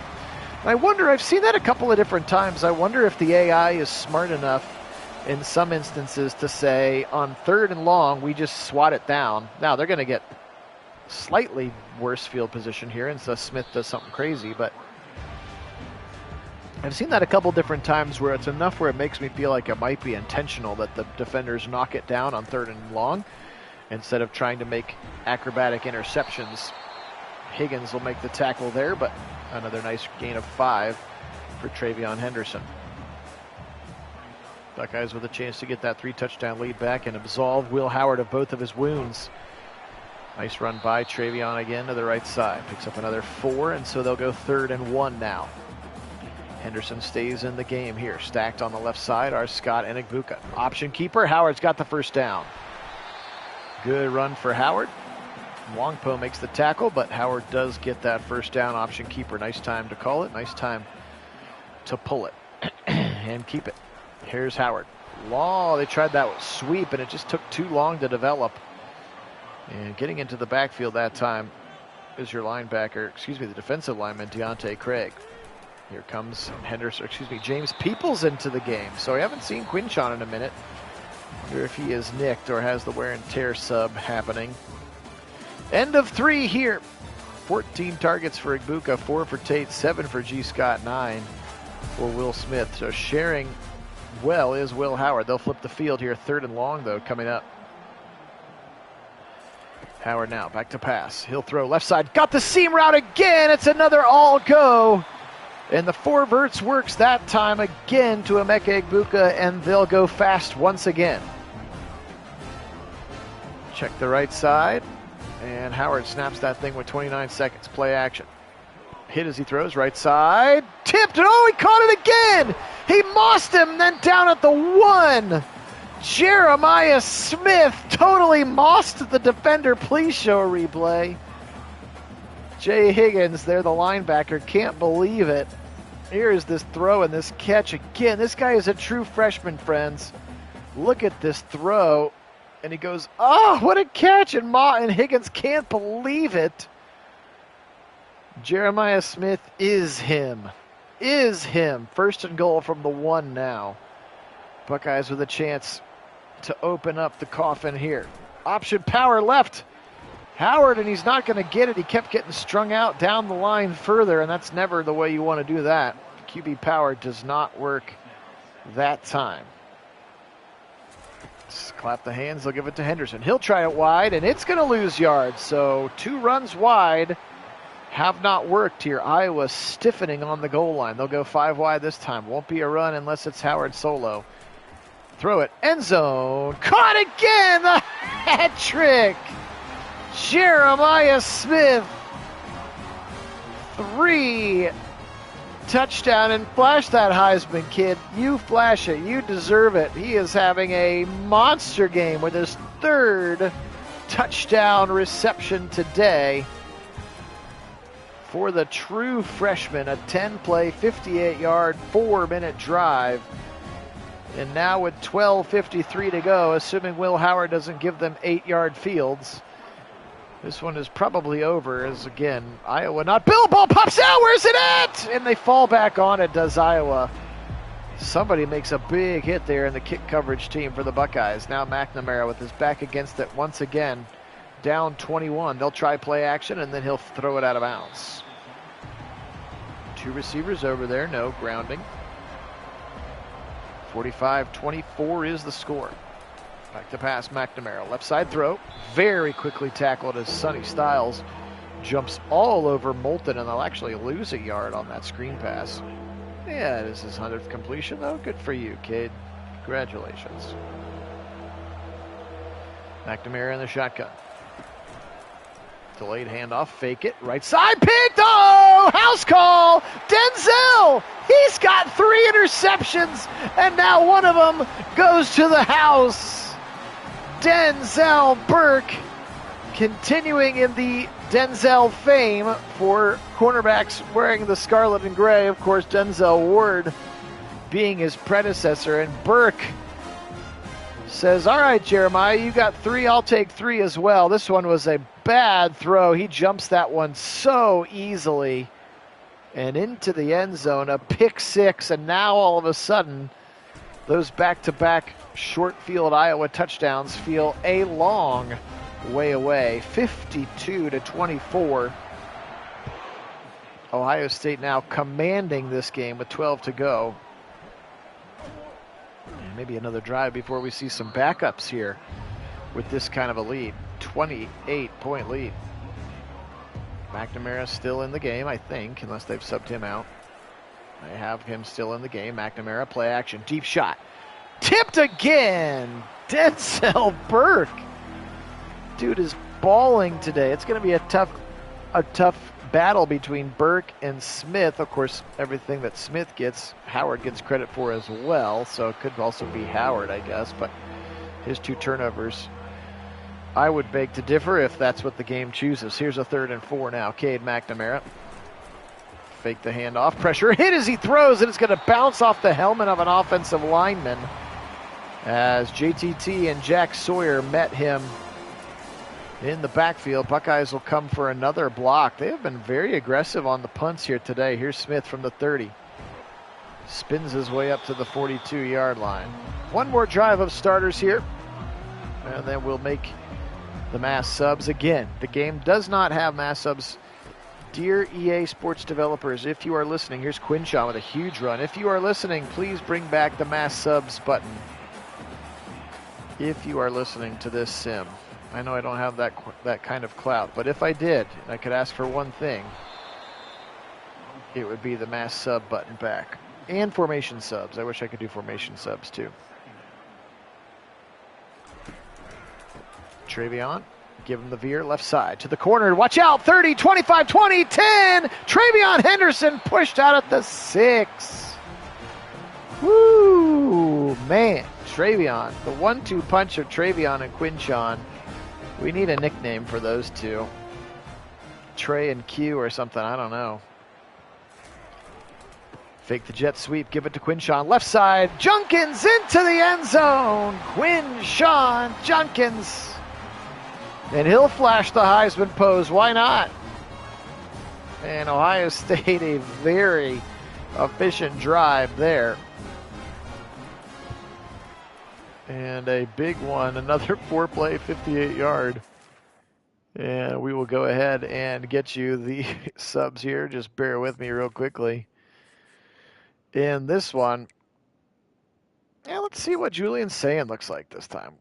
And I wonder, I've seen that a couple of different times. I wonder if the AI is smart enough in some instances to say, on 3rd and long, we just swat it down. Now, they're going to get slightly worse field position here, and so Smith does something crazy, but I've seen that a couple different times where it's enough where it makes me feel like it might be intentional that the defenders knock it down on 3rd and long instead of trying to make acrobatic interceptions. Higgins will make the tackle there, but another nice gain of 5 for Travion Henderson. Buckeyes with a chance to get that 3-touchdown lead back and absolve Will Howard of both of his wounds. Nice run by Travion again to the right side. Picks up another 4, and so they'll go 3rd and 1 now. Henderson stays in the game here. Stacked on the left side are Scott and Igbuka. Option keeper. Howard's got the 1st down. Good run for Howard. Wongpo makes the tackle, but Howard does get that 1st down. Option keeper. Nice time to call it. Nice time to pull it and keep it. Here's Howard. They tried that sweep, and it just took too long to develop. And getting into the backfield that time is your linebacker, the defensive lineman, Deontay Craig. Here comes James Peoples into the game. So we haven't seen Quinchon in a minute. Wonder if he is nicked or has the wear and tear sub happening. End of 3 here. 14 targets for Igbuka, 4 for Tate, 7 for G. Scott, 9 for Will Smith. So sharing well is Will Howard. They'll flip the field here. 3rd and long, though, coming up. Howard now back to pass. He'll throw left side. Got the seam route again. It's another all go. And the 4 verts works that time again to Emeka Igbuka, and they'll go fast once again. Check the right side, and Howard snaps that thing with 29 seconds. Play action. Hit as he throws, right side. Tipped, and he caught it again! He mossed him, then down at the 1. Jeremiah Smith totally mossed the defender. Please show a replay. Jay Higgins, there, the linebacker, can't believe it. Here's this throw and this catch again. This guy is a true freshman, friends. Look at this throw. And he goes, oh, what a catch. And Higgins can't believe it. Jeremiah Smith is him. 1st and goal from the 1 now. Buckeyes with a chance to open up the coffin here. Option power left. Howard, and he's not going to get it. He kept getting strung out down the line further, and that's never the way you want to do that. QB power does not work that time. Just clap the hands. They'll give it to Henderson. He'll try it wide, and it's going to lose yards. So 2 runs wide have not worked here. Iowa stiffening on the goal line. They'll go 5 wide this time. Won't be a run unless it's Howard solo. Throw it. End zone. Caught again. The hat trick. Jeremiah Smith 3 touchdown, and flash that Heisman kid. You flash it. You deserve it. He is having a monster game with his 3rd touchdown reception today for the true freshman. A 10-play, 58-yard, 4-minute drive. And now with 12:53 to go, assuming Will Howard doesn't give them 8-yard fields, this one is probably over, as again, Iowa not. Bill, ball pops out, where's it at? And they fall back on it, does Iowa. Somebody makes a big hit there in the kick coverage team for the Buckeyes. Now McNamara with his back against it once again, down 21. They'll try play action, and then he'll throw it out of bounds. 2 receivers over there, no grounding. 45-24 is the score. Back to pass, McNamara. Left side throw. Very quickly tackled as Sonny Styles jumps all over Moulton, and they'll actually lose a yard on that screen pass. Yeah, it is his 100th completion, though. Good for you, kid. Congratulations. McNamara in the shotgun. Delayed handoff, fake it, right side, picked, oh, house call, Denzel, he's got 3 interceptions, and now one of them goes to the house. Denzel Burke, continuing in the Denzel fame for cornerbacks wearing the scarlet and gray, of course, Denzel Ward being his predecessor, and Burke says, all right, Jeremiah, you got 3, I'll take 3 as well. This one was a bad throw. He jumps that one so easily and into the end zone, a pick 6, and now all of a sudden those back-to-back short field Iowa touchdowns feel a long way away. 52-24. Ohio State now commanding this game with 12 to go. Maybe another drive before we see some backups here with this kind of a lead. 28-point lead. McNamara still in the game, I think, unless they've subbed him out. They have him still in the game. McNamara, play action, deep shot. Tipped again! Denzel Burke. Dude is balling today. It's going to be a tough battle between Burke and Smith. Of course, everything that Smith gets, Howard gets credit for as well, so it could also be Howard, I guess, but his 2 turnovers, I would beg to differ if that's what the game chooses. Here's a 3rd and 4 now. Cade McNamara. Fake the handoff. Pressure hit as he throws, and it's going to bounce off the helmet of an offensive lineman as JTT and Jack Sawyer met him in the backfield. Buckeyes will come for another block. They have been very aggressive on the punts here today. Here's Smith from the 30. Spins his way up to the 42-yard line. One more drive of starters here, and then we'll make the mass subs again. The game does not have mass subs. Dear EA Sports developers, if you are listening, here's Quinshaw with a huge run. If you are listening, please bring back the mass subs button. If you are listening to this sim. I know I don't have that kind of clout, but if I did, and I could ask for one thing, it would be the mass sub button back. And formation subs. I wish I could do formation subs too. Travion, give him the veer, left side to the corner. Watch out, 30, 25, 20, 10. Travion Henderson pushed out at the 6. Woo, man. Travion, the 1-2 punch of Travion and Quinshaw. We need a nickname for those two. Trey and Q or something, I don't know. Fake the jet sweep, give it to Quinshaw. Left side, Junkins into the end zone. Quinshaw Junkins. And he'll flash the Heisman pose, why not? And Ohio State, a very efficient drive there. And a big one, another 4-play, 58-yard. And we will go ahead and get you the subs here. Just bear with me real quickly. In this one, let's see what Julian Sayin looks like this time.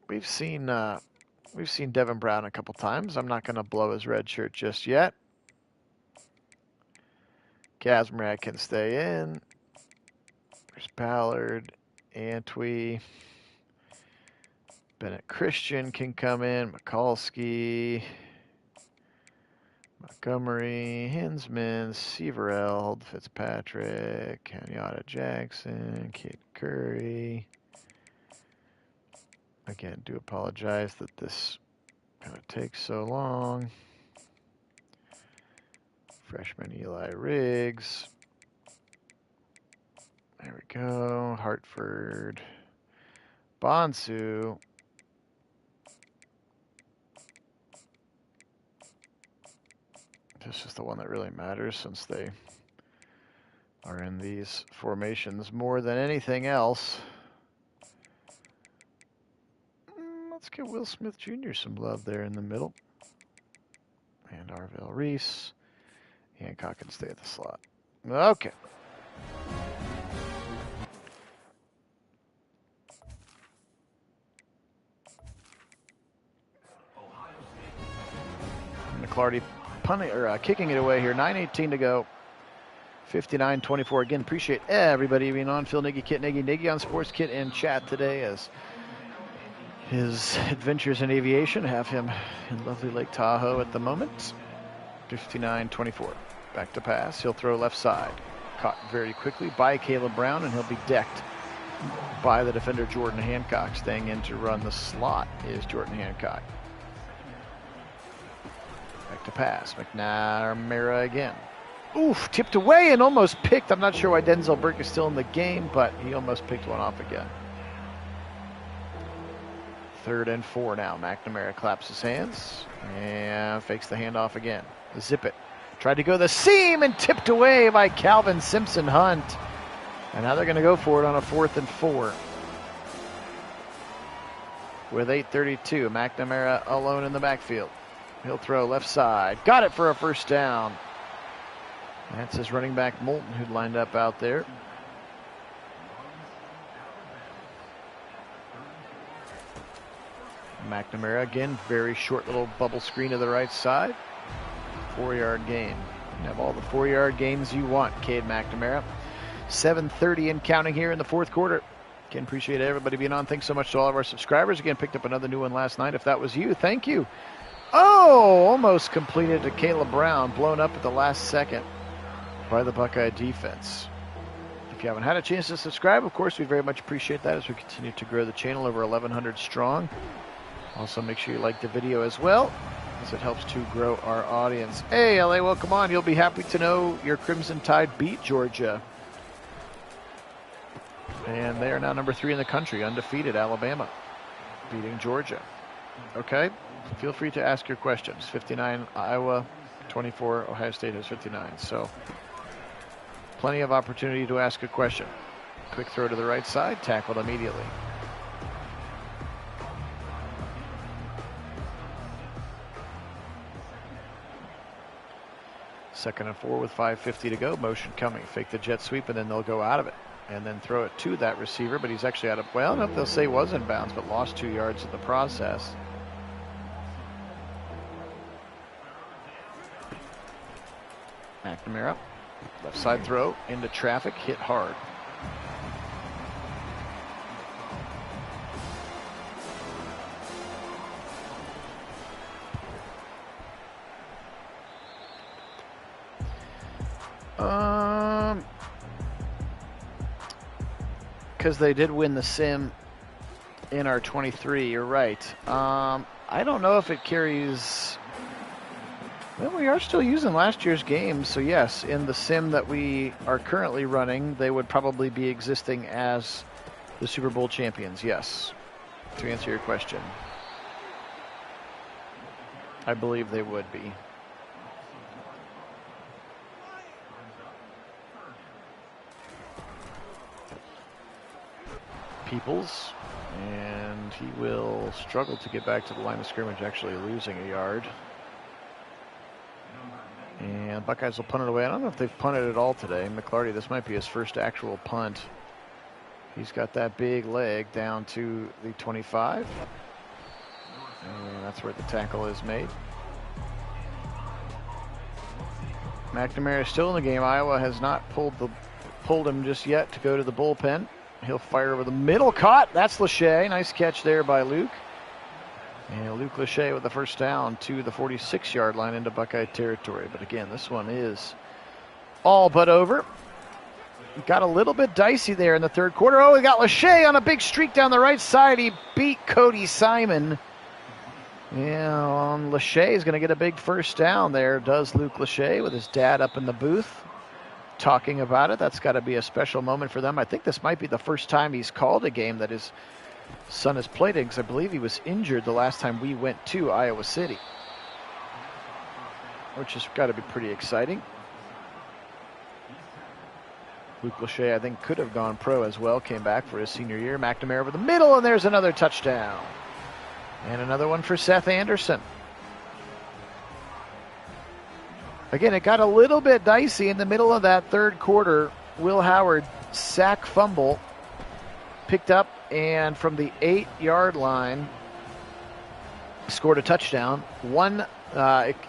We've seen Devin Brown a couple times. I'm not going to blow his red shirt just yet. Kazmarek can stay in. There's Ballard. Antwi, Bennett Christian can come in, Mikulski, Montgomery, Hinsman, Severeld, Fitzpatrick, Kenyatta Jackson, Kid Curry. Again, do apologize that this kind of takes so long. Freshman Eli Riggs. There we go. Hartford. Bonsu. This is the one that really matters since they are in these formations more than anything else. Let's give Will Smith Jr. some love there in the middle. And Arvell Reese. Hancock can stay at the slot. Okay. McClarty punting or kicking it away here. 9:18 to go. 59-24. Again, appreciate everybody being on. Phil Nagy, Kit Nagy, Nagy on Sports Kit in chat today as his adventures in aviation have him in lovely Lake Tahoe at the moment. 59-24. Back to pass. He'll throw left side. Caught very quickly by Caleb Brown, and he'll be decked by the defender Jordan Hancock. Staying in to run the slot is Jordan Hancock. Back to pass. McNamara again. Oof, tipped away and almost picked. I'm not sure why Denzel Burke is still in the game, but he almost picked one off again. 3rd and 4 now. McNamara claps his hands and fakes the handoff again. Zip it. Tried to go the seam and tipped away by Calvin Simpson Hunt. And now they're going to go for it on a 4th and 4. With 8:32, McNamara alone in the backfield. He'll throw left side. Got it for a first down. That's his running back Moulton who'd lined up out there. McNamara again, very short little bubble screen to the right side. 4-yard gain. You have all the 4-yard gains you want, Cade McNamara. 7:30 and counting here in the 4th quarter. Again, appreciate everybody being on. Thanks so much to all of our subscribers. Again, picked up another new one last night. If that was you, thank you. Oh, almost completed to Caleb Brown. Blown up at the last second by the Buckeye defense. If you haven't had a chance to subscribe, of course, we very much appreciate that as we continue to grow the channel over 1,100 strong. Also, make sure you like the video as well, as it helps to grow our audience. Hey, LA, welcome on. You'll be happy to know your Crimson Tide beat Georgia. And they are now number 3 in the country, undefeated. Alabama beating Georgia. Okay, feel free to ask your questions. 59 Iowa, 24 Ohio State has 59. So plenty of opportunity to ask a question. Quick throw to the right side, tackled immediately. Second and 4 with 5:50 to go. Motion coming. Fake the jet sweep, and then they'll go out of it. And then throw it to that receiver, but he's actually out of, well, I don't know if they'll say was in bounds, but lost 2 yards in the process. McNamara, left side throw into traffic, hit hard. Because they did win the sim in our 23, you're right. I don't know if it carries. Well, we are still using last year's games, so yes, in the sim that we are currently running, they would probably be existing as the Super Bowl champions, yes, to answer your question. I believe they would be. Peoples, and he will struggle to get back to the line of scrimmage, actually losing a yard. And Buckeyes will punt it away. I don't know if they've punted at all today. McClarty, this might be his first actual punt. He's got that big leg down to the 25. And that's where the tackle is made. McNamara is still in the game. Iowa has not pulled him just yet to go to the bullpen. He'll fire over the middle. Caught. That's Lachey. Nice catch there by Luke. And Luke Lachey with the first down to the 46-yard line into Buckeye territory. But again, this one is all but over. Got a little bit dicey there in the third quarter. Oh, we got Lachey on a big streak down the right side. He beat Cody Simon. Yeah, Lachey is going to get a big first down there, does Luke Lachey, with his dad up in the booth talking about it. That's got to be a special moment for them. I think this might be the first time he's called a game that his son has played in, because I believe he was injured the last time we went to Iowa City, which has got to be pretty exciting. Luke Lachey, I think, could have gone pro as well, came back for his senior year. McNamara over the middle, and there's another touchdown. And another one for Seth Anderson. Again, it got a little bit dicey in the middle of that third quarter. Will Howard, sack fumble, picked up, and from the 8-yard line, scored a touchdown. One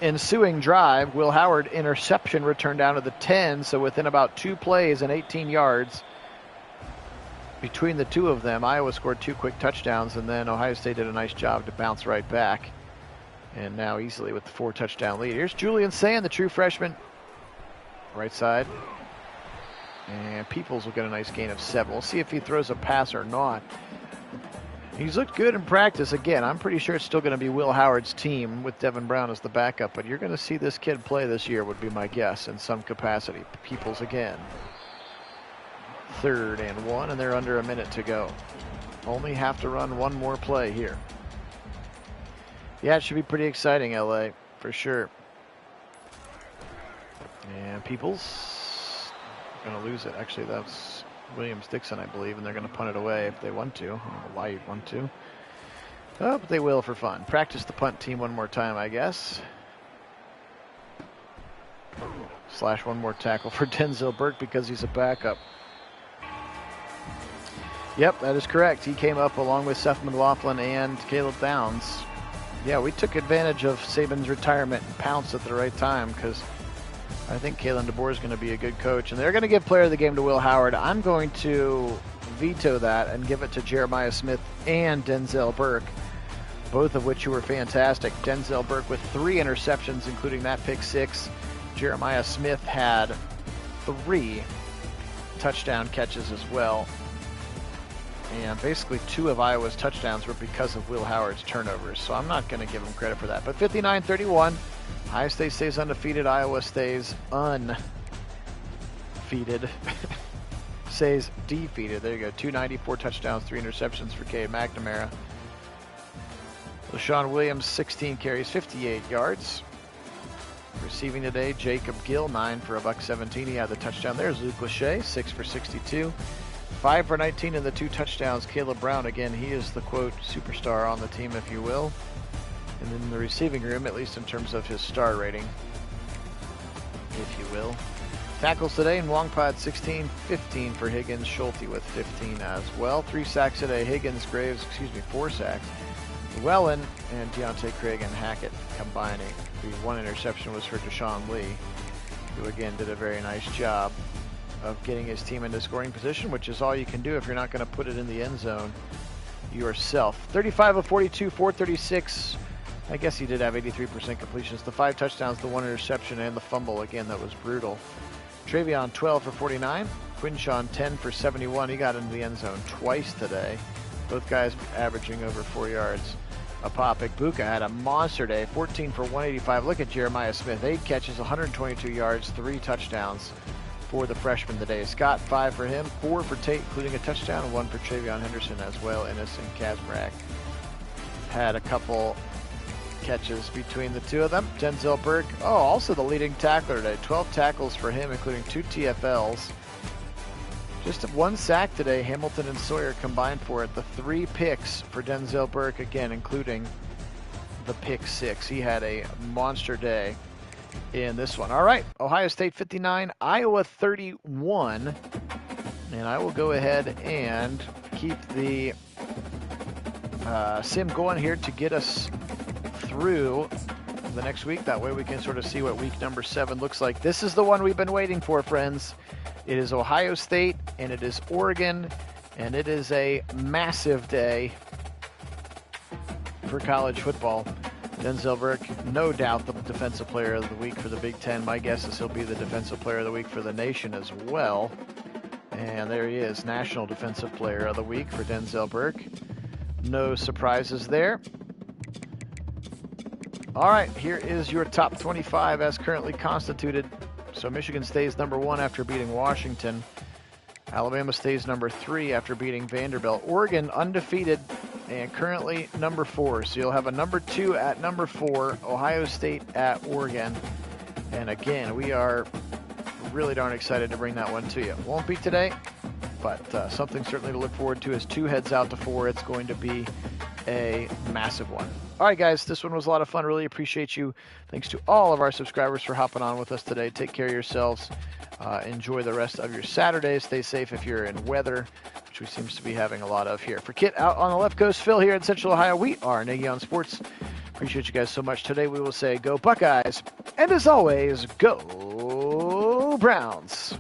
ensuing drive, Will Howard interception returned down to the 10, so within about 2 plays and 18 yards between the two of them, Iowa scored 2 quick touchdowns, and then Ohio State did a nice job to bounce right back. And now easily with the 4-touchdown lead. Here's Julian Sand, the true freshman. Right side. And Peoples will get a nice gain of 7. We'll see if he throws a pass or not. He's looked good in practice. Again, I'm pretty sure it's still going to be Will Howard's team with Devin Brown as the backup, but you're going to see this kid play this year, would be my guess, in some capacity. Peoples again. 3rd and 1, and they're under a minute to go. Only have to run one more play here. Yeah, it should be pretty exciting, LA, for sure. And Peoples going to lose it. Actually, that's Williams-Dixon, I believe, and they're going to punt it away if they want to. I don't know why you'd want to. Oh, but they will for fun. Practice the punt team one more time, I guess. / one more tackle for Denzel Burke because he's a backup. Yep, that is correct. He came up along with Seth McLaughlin and Caleb Downs. Yeah, we took advantage of Saban's retirement and pounced at the right time, because I think Kalen DeBoer is going to be a good coach. And they're going to give player of the game to Will Howard. I'm going to veto that and give it to Jeremiah Smith and Denzel Burke, both of which were fantastic. Denzel Burke with 3 interceptions, including that pick 6. Jeremiah Smith had 3 touchdown catches as well. And basically 2 of Iowa's touchdowns were because of Will Howard's turnovers. So I'm not going to give him credit for that. But 59-31, Ohio State stays undefeated. Iowa stays undefeated. Stays defeated. There you go. 294 touchdowns, 3 interceptions for Cade McNamara. LaShawn Williams, 16 carries, 58 yards. Receiving today, Jacob Gill, 9 for $117. He had the touchdown. There's Luke Lachey, 6 for 62. 5 for 19 in the 2 touchdowns. Caleb Brown, again, he is the, quote, superstar on the team, if you will. And in the receiving room, at least in terms of his star rating, if you will. Tackles today, Nwangpa 16, 15 for Higgins. Schulte with 15 as well. 3 sacks today. Higgins, Graves, 4 sacks. Llewellyn and Deontay Craig and Hackett combining. The 1 interception was for Deshaun Lee, who again did a very nice job of getting his team into scoring position, which is all you can do if you're not going to put it in the end zone yourself. 35 of 42, 436. I guess he did have 83% completions. The 5 touchdowns, the 1 interception, and the fumble. Again, that was brutal. Travion, 12 for 49. Quinshawn, 10 for 71. He got into the end zone twice today. Both guys averaging over 4 yards a pop. Igbuka had a monster day, 14 for 185. Look at Jeremiah Smith, 8 catches, 122 yards, 3 touchdowns for the freshman today. Scott, 5 for him, 4 for Tate, including a touchdown, and 1 for Travion Henderson as well. Ennis and Kazmarek had a couple catches between the two of them. Denzel Burke, also the leading tackler today. 12 tackles for him, including 2 TFLs. Just 1 sack today. Hamilton and Sawyer combined for it. The 3 picks for Denzel Burke, again, including the pick 6. He had a monster day in this one. All right, Ohio State 59, Iowa 31. And I will go ahead and keep the sim going here to get us through the next week. That way we can sort of see what week number 7 looks like. This is the one we've been waiting for, friends. It is Ohio State, and it is Oregon, and it is a massive day. for college football. Denzel Burke, no doubt the Defensive Player of the Week for the Big Ten. My guess is he'll be the Defensive Player of the Week for the nation as well. And there he is, National Defensive Player of the Week for Denzel Burke. No surprises there. All right, here is your top 25 as currently constituted. So Michigan stays number 1 after beating Washington. Alabama stays number 3 after beating Vanderbilt. Oregon undefeated and currently number 4. So you'll have a number 2 at number 4, Ohio State at Oregon. And again, we are really darn excited to bring that one to you. Won't be today, but something certainly to look forward to as 2 heads out to 4. It's going to be a massive one. All right, guys, this one was a lot of fun. Really appreciate you. Thanks to all of our subscribers for hopping on with us today. Take care of yourselves. Enjoy the rest of your Saturday. Stay safe if you're in weather, which we seems to be having a lot of here. For Kit out on the left coast, Phil here in Central Ohio, we are Nagy on Sports. Appreciate you guys so much. Today we will say go Buckeyes, and as always, go Browns.